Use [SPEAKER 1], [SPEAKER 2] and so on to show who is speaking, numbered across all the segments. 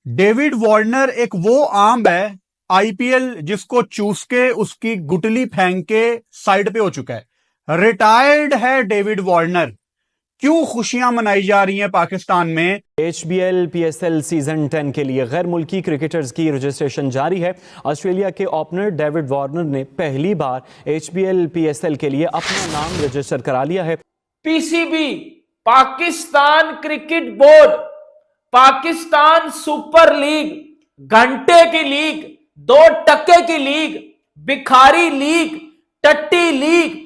[SPEAKER 1] David Warner एक वो आम है आईपीएल जिसको चूस के उसकी गुटली फेंक के साइड पे हो चुका है। रिटायर्ड है डेविड वार्नर। क्यों खुशियां मनाई जा रही हैं पाकिस्तान में?
[SPEAKER 2] HBL PSL सीजन 10 के लिए गैर मुल्की क्रिकेटर्स की रजिस्ट्रेशन जारी है। ऑस्ट्रेलिया के ओपनर डेविड वार्नर ने पहली बार HBL PSL के लिए अपना नाम रजिस्टर करा लिया है।
[SPEAKER 3] PCB, Pakistan cricket board, Pakistan super league, घंटे की लीग, 2 टके की लीग, भिखारी लीग, टट्टी लीग,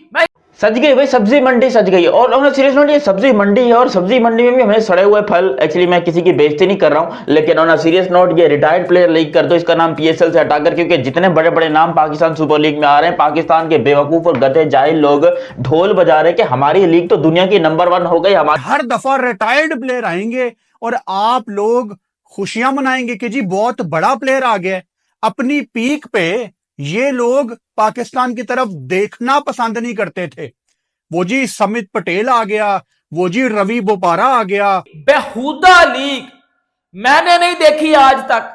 [SPEAKER 4] सज गई भाई, सब्जी मंडी सज गई। और ऑन सीरियस नोट, ये सब्जी मंडी है और सब्जी मंडी में भी हमें सड़े हुए फल, एक्चुअली मैं किसी की बेइज्जती नहीं कर रहा हूं, लेकिन ऑन सीरियस नोट ये रिटायर्ड प्लेयर लीग कर दो, इसका नाम PSL से हटाकर, क्योंकि जितने बड़े बड़े नाम पाकिस्तान सुपर लीग में आ रहे हैं, पाकिस्तान के बेवकूफ और गधे जाहिल लोग ढोल बजा रहे हैं कि हमारी लीग तो दुनिया की नंबर 1 हो गई।
[SPEAKER 1] हर दफा रिटायर्ड प्लेयर आएंगे और आप लोग खुशियां मनाएंगे कि जी बहुत बड़ा प्लेयर आ गया। अपनी पीक पे ये लोग पाकिस्तान की तरफ देखना पसंद नहीं करते थे। वो जी समित पटेल आ गया, वो जी रवि बोपारा आ गया।
[SPEAKER 3] बेहुदा लीग मैंने नहीं देखी आज तक,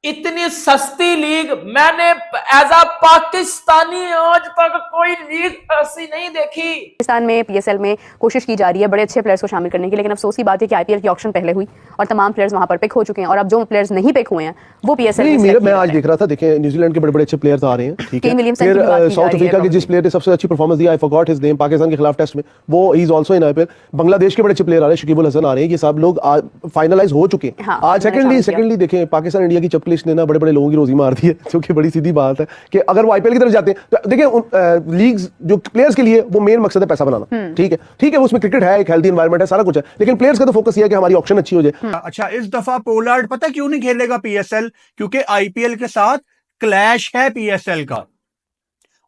[SPEAKER 3] इतनी सस्ती लीग मैंने एज अ पाकिस्तानी आज तक कोई लीग ऐसी नहीं देखी।
[SPEAKER 5] पाकिस्तान में PSL में कोशिश की जा रही है बड़े अच्छे प्लेयर्स को शामिल करने की, लेकिन अफसोस की बात है कि IPL की ऑक्शन पहले हुई और तमाम प्लेयर्स वहां पर पिक हो चुके हैं, और अब जो प्लेयर्स नहीं पिक हुए हैं वो PSL में
[SPEAKER 6] मैं आज देख रहा था, देखें न्यूजीलैंड के बड़े बड़े अच्छे प्लेयर्स आ रहे हैं, ठीक है। फिर साउथ अफ्रीका के जिस प्लेयर ने सबसे अच्छी परफॉर्मेंस दिया, I forgot his name, Pakistan के खिलाफ टेस्ट में, वो he is also in IPL। Bangladesh के बड़े अच्छे प्लेयर आ रहे हैं, शकीबुल हसन आ रहे हैं, ये सब लोग फाइनलाइज हो चुके हैं। आज सेकंडली देखें, पाकिस्तान इंडिया की चप्पल लिस्ट ने ना बड़े बड़े लोगों की रोजी मार दी है, जो कि बड़ी सीधी बात है कि अगर वो IPL की तरफ जाते हैं तो देखिए लीग्स जो प्लेयर्स के लिए वो मेन मकसद है पैसा बनाना, ठीक है, उसमें क्रिकेट है, एक हेल्दी एनवायरनमेंट है, सारा कुछ है, लेकिन प्लेयर्स का तो फोकस ये है कि हमारी ऑक्शन अच्छी हो जाए।
[SPEAKER 1] अच्छा, इस दफा पोलार्ड पता क्यों नहीं खेलेगा PSL? क्योंकि IPL के साथ क्लैश है PSL का,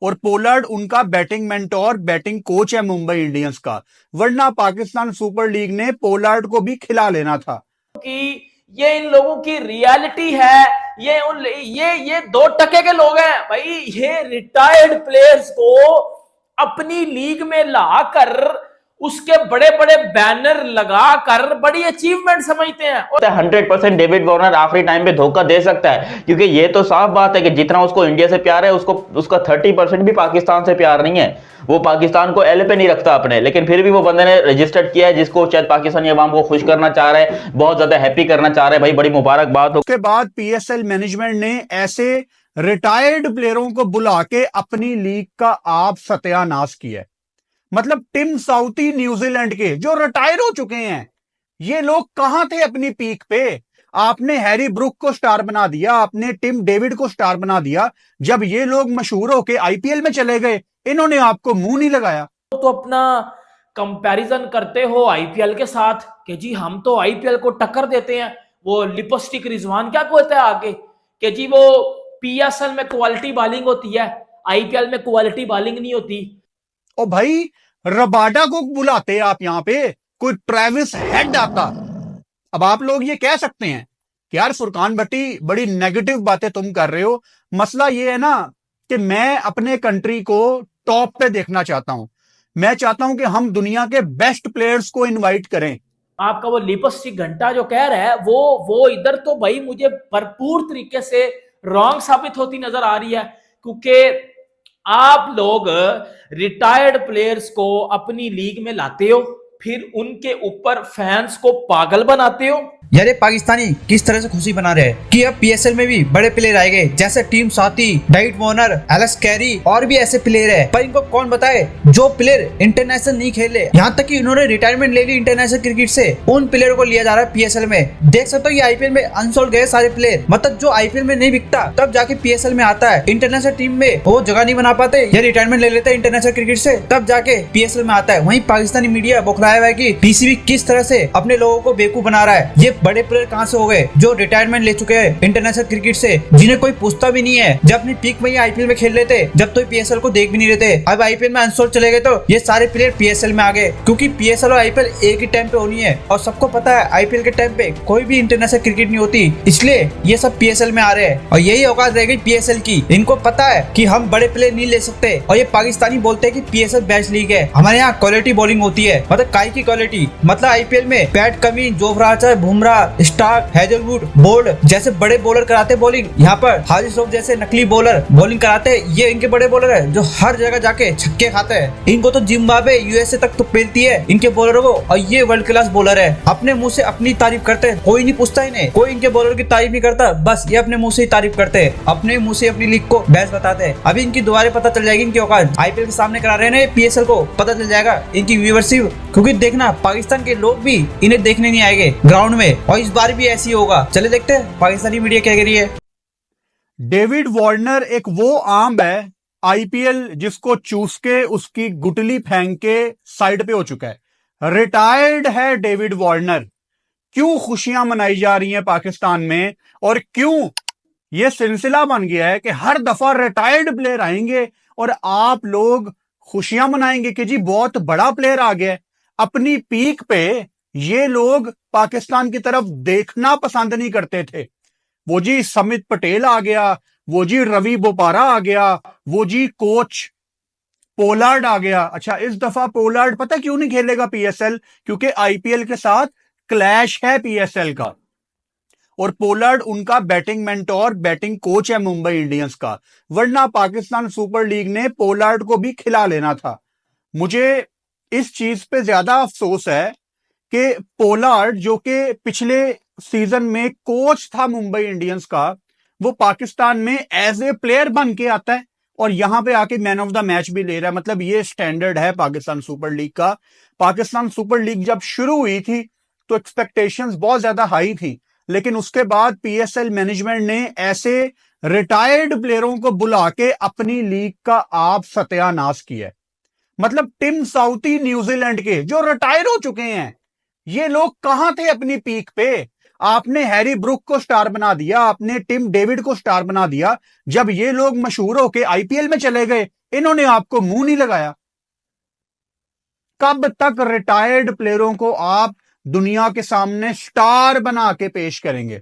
[SPEAKER 1] और पोलार्ड उनका बैटिंग मेंटोर, बैटिंग कोच है मुंबई इंडियंस का, वरना पाकिस्तान सुपर लीग ने पोलार्ड को भी खिला लेना था।
[SPEAKER 3] कि ये इन लोगों की रियलिटी है, ये 2 टके के लोग हैं भाई। ये रिटायर्ड प्लेयर्स को अपनी लीग में लाकर उसके बड़े बड़े बैनर लगाकर बड़ी अचीवमेंट समझते हैं।
[SPEAKER 4] 100% डेविड वार्नर आखिरी टाइम पे धोखा दे सकता है, क्योंकि ये तो साफ बात है कि जितना उसको इंडिया से प्यार है, उसका 30% भी पाकिस्तान से प्यार नहीं है। वो पाकिस्तान को एल पे नहीं रखता अपने, लेकिन फिर भी वो बंदे ने रजिस्टर्ड किया है, जिसको शायद पाकिस्तानी अवाम को खुश करना चाह रहे हैं, बहुत ज्यादा हैप्पी करना चाह रहे हैं। भाई बड़ी मुबारकबाद हो।
[SPEAKER 1] उसके बाद PSL मैनेजमेंट ने ऐसे रिटायर्ड प्लेयरों को बुला के अपनी लीग का आप सत्यानाश किया। मतलब टिम साउथी न्यूजीलैंड के जो रिटायर हो चुके हैं, ये लोग कहां थे अपनी पीक पे? आपने हैरी ब्रुक को स्टार बना दिया, आपने टिम डेविड को स्टार बना दिया। जब ये लोग मशहूर होके IPL में चले गए, इन्होंने आपको मुंह नहीं लगाया।
[SPEAKER 3] तो अपना कंपैरिजन करते हो IPL के साथ कि जी हम तो IPL को टक्कर देते हैं। वो लिपस्टिक रिजवान क्या कहता है आगे कि जी वो PSL में क्वालिटी बॉलिंग होती है, IPL में क्वालिटी बॉलिंग नहीं होती।
[SPEAKER 1] ओ भाई, रबाडा को बुलाते आप यहां पे, कोई ट्रेविस हेड आता। अब आप लोग ये कह सकते हैं कि यार फुरकान भट्टी बड़ी नेगेटिव बातें तुम कर रहे हो। मसला ये है ना कि मैं अपने कंट्री को टॉप पे देखना चाहता हूं। मैं चाहता हूं कि हम दुनिया के बेस्ट प्लेयर्स को इनवाइट करें।
[SPEAKER 3] आपका वो लिपस्टिक घंटा जो कह रहा है, वो इधर तो भाई मुझे भरपूर तरीके से रॉन्ग साबित होती नजर आ रही है, क्योंकि आप लोग रिटायर्ड प्लेयर्स को अपनी लीग में लाते हो, फिर उनके ऊपर फैंस को पागल बनाते हो।
[SPEAKER 7] यार ये पाकिस्तानी किस तरह से खुशी बना रहे हैं कि अब PSL में भी बड़े प्लेयर आएंगे, जैसे टीम साथी, डेविड वार्नर, एलेक्स कैरी और भी ऐसे प्लेयर है। पर इनको कौन बताए जो प्लेयर इंटरनेशनल नहीं खेले, यहाँ तक कि इन्होंने रिटायरमेंट ले ली इंटरनेशनल क्रिकेट से, उन प्लेयर को लिया जा रहा है PSL में। देख सकते हो ये IPL में अनसोल्ड गए सारे प्लेयर, मतलब जो IPL में नहीं बिकता तब जाके PSL में आता है। इंटरनेशनल टीम में वो जगह नहीं बना पाते या रिटायरमेंट ले लेते इंटरनेशनल क्रिकेट से, तब जाके PSL में आता है। वहीं पाकिस्तानी मीडिया बौखलाया हुआ है कि PCB किस तरह से अपने लोगों को बेवकूफ बना रहा है। ये बड़े प्लेयर कहां से हो गए जो रिटायरमेंट ले चुके हैं इंटरनेशनल क्रिकेट से, जिन्हें कोई पूछता भी नहीं है। जब अपनी पीक में ही IPL में खेल लेते, जब तो PSL को देख भी नहीं रहते। अब IPL में अनसोल्ड चले गए तो ये सारे प्लेयर PSL में आ गए, क्योंकि PSL और IPL एक ही टाइम पे होनी है, और सबको पता है IPL के टाइम पे कोई भी इंटरनेशनल क्रिकेट नहीं होती, इसलिए ये सब PSL में आ रहे हैं। और यही औकात रह गई PSL की। इनको पता है कि हम बड़े प्लेयर नहीं ले सकते, और ये पाकिस्तानी बोलते हैं कि PSL बेस्ट लीग है, हमारे यहाँ क्वालिटी बॉलिंग होती है। मतलब ट्राई की क्वालिटी, मतलब आईपीएल में Pat Cummins, Jofra Archer, Bumrah, Starc, Hazlewood, Boult जैसे बड़े बॉलर कराते बॉलिंग। यहाँ पर हारिस श्रॉफ जैसे नकली बॉलर बॉलिंग कराते हैं। ये इनके बड़े बॉलर है जो हर जगह जाके छक्के खाते हैं। इनको तो जिम्बाब्वे, यूएसए तक तो पेलती है इनके बॉलरों को, और ये वर्ल्ड क्लास बॉलर है। अपने मुंह से अपनी तारीफ करते हैं, कोई नहीं पूछता इन्हें, कोई इनके बॉलर की तारीफ नहीं करता, बस ये अपने मुंह से ही तारीफ करते हैं, अपने मुंह से अपनी लीग को बेस्ट बताते हैं। अभी इनकी दोबारा पता चल जाएगी इनकी औकात, आईपीएल के सामने करा रहे हैं पीएसएल को पता चल जाएगा इनकी व्यूअरशिप, क्योंकि देखना पाकिस्तान के लोग भी इन्हें देखने नहीं आएंगे ग्राउंड में, और इस बार भी ऐसी होगा। चले देखते हैं पाकिस्तानी मीडिया क्या कह रही है।
[SPEAKER 1] डेविड वार्नर एक वो आम है आईपीएल जिसको चूस के उसकी गुटली फेंक के साइड पे हो चुका है। रिटायर्ड है डेविड वार्नर। क्यों खुशियां मनाई जा रही हैं पाकिस्तान में, और क्यों यह सिलसिला बन गया है कि हर दफा रिटायर्ड प्लेयर आएंगे और आप लोग खुशियां मनाएंगे कि जी बहुत बड़ा प्लेयर आ गया है। अपनी पीक पे ये लोग पाकिस्तान की तरफ देखना पसंद नहीं करते थे। वो जी समित पटेल आ गया, वो जी रवि बोपारा आ गया, वो जी कोच पोलार्ड आ गया। अच्छा, इस दफा पोलार्ड पता क्यों नहीं खेलेगा पीएसएल? क्योंकि आईपीएल के साथ क्लैश है पीएसएल का, और पोलार्ड उनका बैटिंग मेंटोर, बैटिंग कोच है मुंबई इंडियंस का। वरना पाकिस्तान सुपर लीग ने पोलार्ड को भी खिला लेना था। मुझे इस चीज पे ज्यादा अफसोस है कि पोलार्ड जो कि पिछले सीजन में कोच था मुंबई इंडियंस का, वो पाकिस्तान में एज ए प्लेयर बन के आता है और यहां पे आके मैन ऑफ द मैच भी ले रहा है। मतलब ये स्टैंडर्ड है पाकिस्तान सुपर लीग का। पाकिस्तान सुपर लीग जब शुरू हुई थी तो एक्सपेक्टेशंस बहुत ज्यादा हाई थी, लेकिन उसके बाद पीएसएल मैनेजमेंट ने ऐसे रिटायर्ड प्लेयरों को बुला के अपनी लीग का आप सत्यानाश किया है। मतलब टिम साउथी न्यूजीलैंड के जो रिटायर हो चुके हैं, ये लोग कहां थे अपनी पीक पे? आपने हैरी ब्रुक को स्टार बना दिया, आपने टिम डेविड को स्टार बना दिया। जब ये लोग मशहूर होके आईपीएल में चले गए, इन्होंने आपको मुंह नहीं लगाया। कब तक रिटायर्ड प्लेयरों को आप दुनिया के सामने स्टार बना के पेश करेंगे?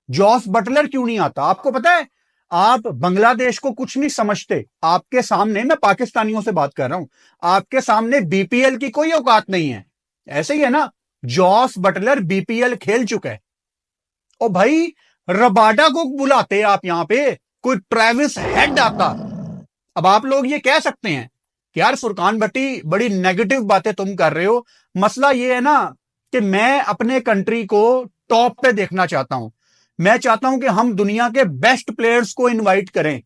[SPEAKER 1] जॉस बटलर क्यों नहीं आता? आपको पता है, आप बांग्लादेश को कुछ नहीं समझते। आपके सामने, मैं पाकिस्तानियों से बात कर रहा हूं, आपके सामने बीपीएल की कोई औकात नहीं है। ऐसे ही है ना, जॉस बटलर बीपीएल खेल चुका है। और भाई रबाडा को बुलाते आप यहां पे, कोई ट्रेविस हेड आता। अब आप लोग ये कह सकते हैं कि यार फुरकान भट्टी बड़ी नेगेटिव बातें तुम कर रहे हो। मसला ये है ना कि मैं अपने कंट्री को टॉप पे देखना चाहता हूं। मैं चाहता हूं कि हम दुनिया के बेस्ट प्लेयर्स को इनवाइट करें,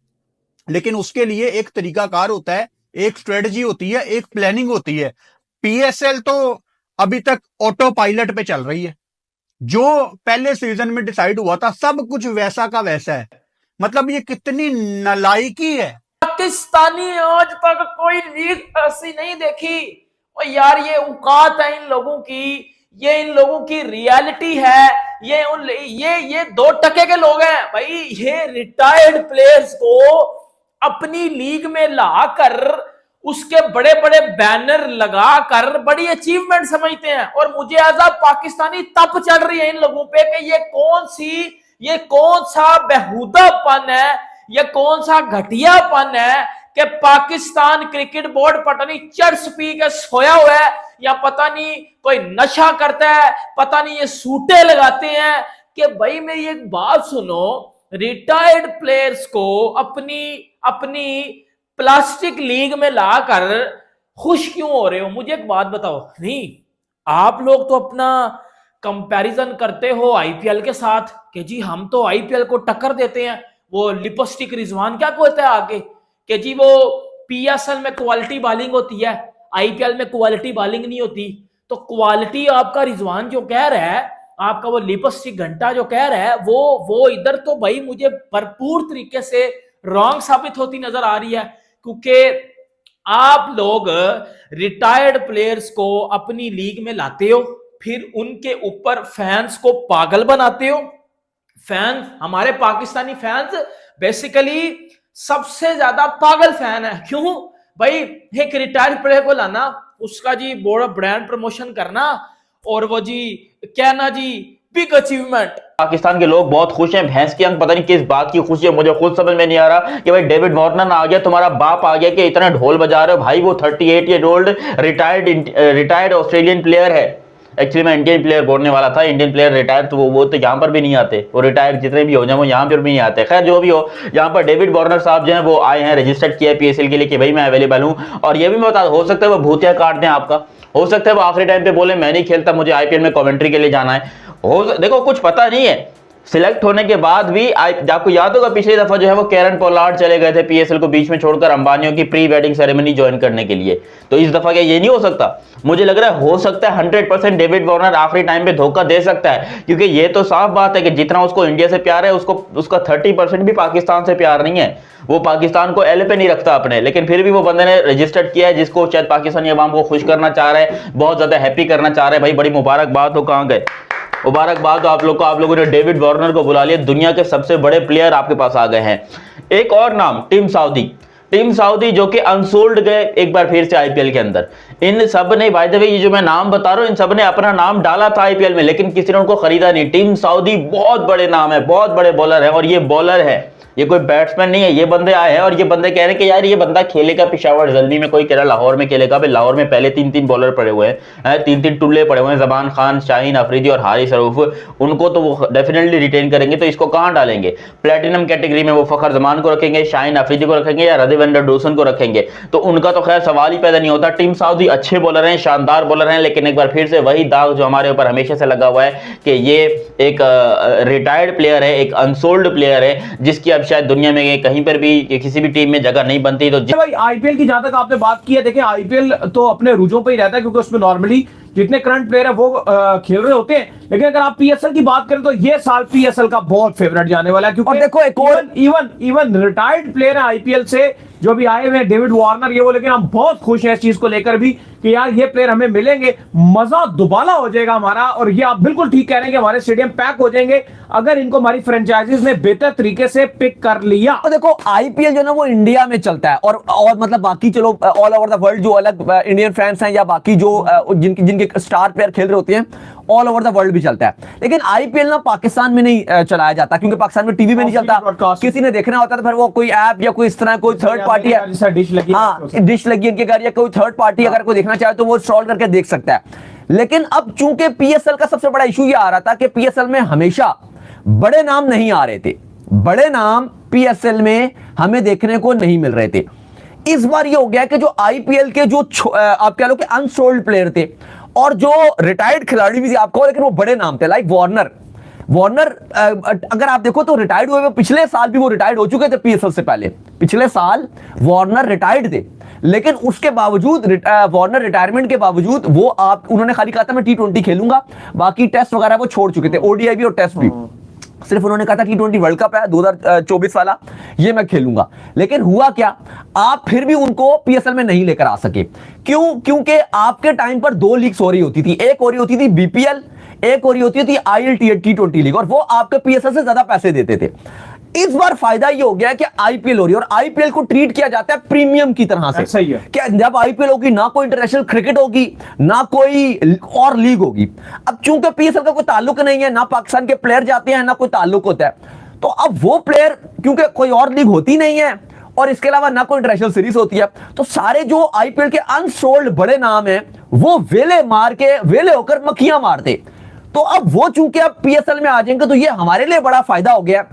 [SPEAKER 1] लेकिन उसके लिए एक तरीकाकार होता है, एक स्ट्रेटजी होती है, एक प्लानिंग होती है। पीएसएल तो अभी तक ऑटो पायलट पे चल रही है। जो पहले सीजन में डिसाइड हुआ था सब कुछ वैसा का वैसा है। मतलब ये कितनी नालायकी है।
[SPEAKER 3] पाकिस्तानी आज तक कोई लीग ऐसी नहीं देखी। और यार ये औकात है इन लोगों की, ये इन लोगों की रियलिटी है। ये 2% के लोग हैं भाई। ये रिटायर्ड प्लेयर्स को अपनी लीग में लाकर उसके बड़े बड़े बैनर लगाकर बड़ी अचीवमेंट समझते हैं। और मुझे एज अ पाकिस्तानी तप चढ़ रही है इन लोगों पे कि ये कौन सा बेहुदापन है, ये कौन सा घटियापन है कि पाकिस्तान क्रिकेट बोर्ड पता नहीं चर्च पी के सोया हुआ है, या पता नहीं कोई नशा करता है, पता नहीं ये सूटे लगाते हैं। कि भाई मेरी एक बात सुनो, रिटायर्ड प्लेयर्स को अपनी प्लास्टिक लीग में लाकर खुश क्यों हो रहे हो? मुझे एक बात बताओ। नहीं, आप लोग तो अपना कंपैरिजन करते हो आईपीएल के साथ कि जी हम तो आईपीएल को टक्कर देते हैं। वो लिपस्टिक रिजवान क्या कहता है आगे कि जी वो पीएसएल में क्वालिटी बॉलिंग होती है, आईपीएल में क्वालिटी बॉलिंग नहीं होती। तो क्वालिटी आपका रिजवान जो कह रहा है, आपका वो लिपस्टिक घंटा जो कह रहा है, वो इधर तो भाई मुझे भरपूर तरीके से रॉन्ग साबित होती नजर आ रही है। क्योंकि आप लोग रिटायर्ड प्लेयर्स को अपनी लीग में लाते हो, फिर उनके ऊपर फैंस को पागल बनाते हो। फैंस, हमारे पाकिस्तानी फैंस बेसिकली सबसे ज्यादा पागल फैन है। क्यों भाई? एक रिटायर्ड प्लेयर को लाना, उसका जी बड़ा ब्रांड प्रमोशन करना, और वो जी कहना जी बिग अचीवमेंट,
[SPEAKER 4] पाकिस्तान के लोग बहुत खुश हैं, भैंस की अंक पता नहीं किस बात की खुशी है, मुझे खुद समझ में नहीं आ रहा कि भाई डेविड वार्नर आ गया, तुम्हारा बाप आ गया कि इतना ढोल बजा रहे हो भाई। वो 38 year old retired Australian player है। एक्चुअली मैं इंडियन प्लेयर बोलने वाला था, इंडियन प्लेयर रिटायर तो वो तो यहाँ पर भी नहीं आते, वो रिटायर जितने भी हो जाए वो यहाँ पर भी नहीं आते। खैर जो भी हो, यहाँ पर डेविड वार्नर साहब जो हैं वो आए हैं, रजिस्टर्ड किया है पीएसएल के लिए कि भाई मैं अवेलेबल हूँ। और ये भी मैं बता, हो सकता है वो भूतिया काट दें आपका, हो सकता है वो आखिरी टाइम पे बोले मैं नहीं खेलता, मुझे आईपीएल में कमेंट्री के लिए जाना है। देखो कुछ पता नहीं है, सिलेक्ट होने के बाद भी आपको याद होगा पिछली दफा जो है वो कैरन पोलार्ड चले गए थे पीएसएल को बीच में छोड़कर अंबानियों की प्री वेडिंग सेरेमनी ज्वाइन करने के लिए। तो इस दफा क्या ये नहीं हो सकता? मुझे लग रहा है हो सकता है 100% डेविड वार्नर आखिरी टाइम पे धोखा दे सकता है, क्योंकि ये तो साफ बात है कि जितना उसको इंडिया से प्यार है उसका 30% भी पाकिस्तान से प्यार नहीं है। वो पाकिस्तान को एल पे नहीं रखता अपने, लेकिन फिर भी वो बंदे ने रजिस्टर्ड किया है जिसको शायद पाकिस्तानी अवाम को खुश करना चाह रहा है, बहुत ज्यादा हैप्पी करना चाह रहा है। भाई बड़ी मुबारकबाद हो, कहां गए मुबारकबाद हो आप लोगों ने डेविड वार्नर को बुला लिया, दुनिया के सबसे बड़े प्लेयर आपके पास आ गए हैं। एक और नाम टिम साउदी जो कि अनसोल्ड गए एक बार फिर से आईपीएल के अंदर। इन सब ने बाय द वे ये जो मैं नाम बता रहा हूं, इन सब ने अपना नाम डाला था आईपीएल में, लेकिन किसी ने उनको खरीदा नहीं। टिम साउदी बहुत बड़े नाम है, बहुत बड़े बॉलर है, और ये बॉलर है, ये कोई बैट्समैन नहीं है। ये बंदे आए हैं और ये बंदे कह रहे हैं कि यार ये बंदा खेलेगा पेशावर जल्दी में, कोई कह रहा लाहौर में खेलेगा। भाई लाहौर में पहले 3 बॉलर पड़े हुए हैं, 3 टुल्ले पड़े हुए हैं, जबान खान, शाहीन अफरीदी और हारिस रऊफ, उनको तो वो डेफिनेटली रिटेन करेंगे। तो इसको कहां डालेंगे? प्लेटिनम कैटेगरी में वो फखर जमान को रखेंगे, शाहीन अफरीदी को रखेंगे या रदेवेंद्र डोसन को रखेंगे? तो उनका तो खैर सवाल ही पैदा नहीं होता। टिम साउदी अच्छे बॉलर हैं, शानदार बॉलर हैं, लेकिन एक बार फिर से वही दाग जो हमारे ऊपर हमेशा से लगा हुआ है कि ये एक रिटायर्ड प्लेयर है, एक अनसोल्ड प्लेयर है, जिसकी अब शायद दुनिया में कहीं पर भी किसी भी टीम में जगह नहीं बनती। तो
[SPEAKER 3] भाई आईपीएल की जहां तक आपने बात की है, देखिए आईपीएल तो अपने रूजों पे ही रहता है, क्योंकि उसमें नॉर्मली जितने करंट प्लेयर है वो खेल रहे होते हैं। लेकिन अगर आप पीएसएल की बात करें तो ये साल पीएसएल का बहुत फेवरेट जाने वाला है, क्योंकि देखो एक और इवन रिटायर्ड प्लेयर है आईपीएल से जो भी आए हुए हैं, डेविड वार्नर ये वो, लेकिन हम बहुत खुश हैं इस चीज को लेकर भी कि यार ये प्लेयर हमें मिलेंगे, मजा दुबाला हो जाएगा हमारा। और ये आप बिल्कुल ठीक कह रहे हैं कि हमारे स्टेडियम पैक हो जाएंगे अगर इनको हमारी फ्रेंचाइजीज ने बेहतर तरीके से पिक कर लिया।
[SPEAKER 8] तो देखो आईपीएल जो ना वो इंडिया में चलता है, और मतलब बाकी चलो ऑल ओवर द वर्ल्ड जो अलग इंडियन फैंस हैं या बाकी जो जिनके स्टार प्लेयर खेल रहे होते हैं ऑल ओवर द वर्ल्ड भी चलता है। लेकिन आईपीएल ना पाकिस्तान में नहीं चलाया जाता, क्योंकि पाकिस्तान में टीवी में नहीं चलता। किसी ने देखना होता है तो फिर वो कोई ऐप या कोई इस तरह कोई थर्ड पार्टी है, डिश लगी उनके घर, या कोई थर्ड पार्टी अगर कोई देखना चाहे तो वो इंस्टॉल करके देख सकता है। लेकिन अब चूंकि पीएसएल का सबसे बड़ा इशू ये आ रहा था कि पीएसएल में हमेशा बड़े नाम नहीं आ रहे थे, बड़े नाम पीएसएल में हमें देखने को नहीं मिल रहे थे। इस बार ये हो गया कि जो आईपीएल के जो आप कह लो कि अनसोल्ड प्लेयर थे और जो रिटायर्ड खिलाड़ी भी थे आपको, लेकिन वो बड़े नाम थे, लाइक वार्नर अगर आप देखो तो रिटायर्ड हुए, पिछले साल भी वो रिटायर्ड हो चुके थे पीएसएल से पहले। पिछले साल वार्नर रिटायर्ड थे, लेकिन उसके बावजूद वार्नर रिटायरमेंट के बावजूद वो उन्होंने खाली कहा था मैं T20 खेलूंगा, बाकी टेस्ट वगैरह वो छोड़ चुके थे, ओडीआई भी और टेस्ट भी। सिर्फ उन्होंने कहा था T20 वर्ल्ड कप है 2024 वाला, ये मैं खेलूंगा। लेकिन हुआ क्या, आप फिर भी उनको पीएसएल में नहीं लेकर आ सके। क्योंकि आपके टाइम पर 2 लीग्स हो रही होती थी, एक हो रही होती थी बीपीएल, एक हो रही होती थी ILT T20 लीग, और वो आपके पीएसएल से ज्यादा पैसे देते थे। इस बार फायदा ये हो गया है कि आईपीएल हो रही है, और आईपीएल को ट्रीट किया जाता है प्रीमियम की तरह से।
[SPEAKER 3] सही है
[SPEAKER 8] क्या जब आईपीएल होगी ना कोई इंटरनेशनल क्रिकेट होगी ना कोई और लीग होगी। अब चूंकि पीएसएल का कोई ताल्लुक नहीं है, ना पाकिस्तान के प्लेयर जाते हैं ना कोई ताल्लुक होता है, तो अब वो प्लेयर क्योंकि कोई और लीग होती नहीं है और इसके अलावा ना कोई इंटरनेशनल सीरीज होती है, तो सारे जो आईपीएल के अनसोल्ड बड़े नाम हैं वो वेले होकर मक्खियां मारते। तो अब वो चूंकि अब पीएसएल में आ जाएंगे तो ये हमारे लिए बड़ा फायदा हो गया।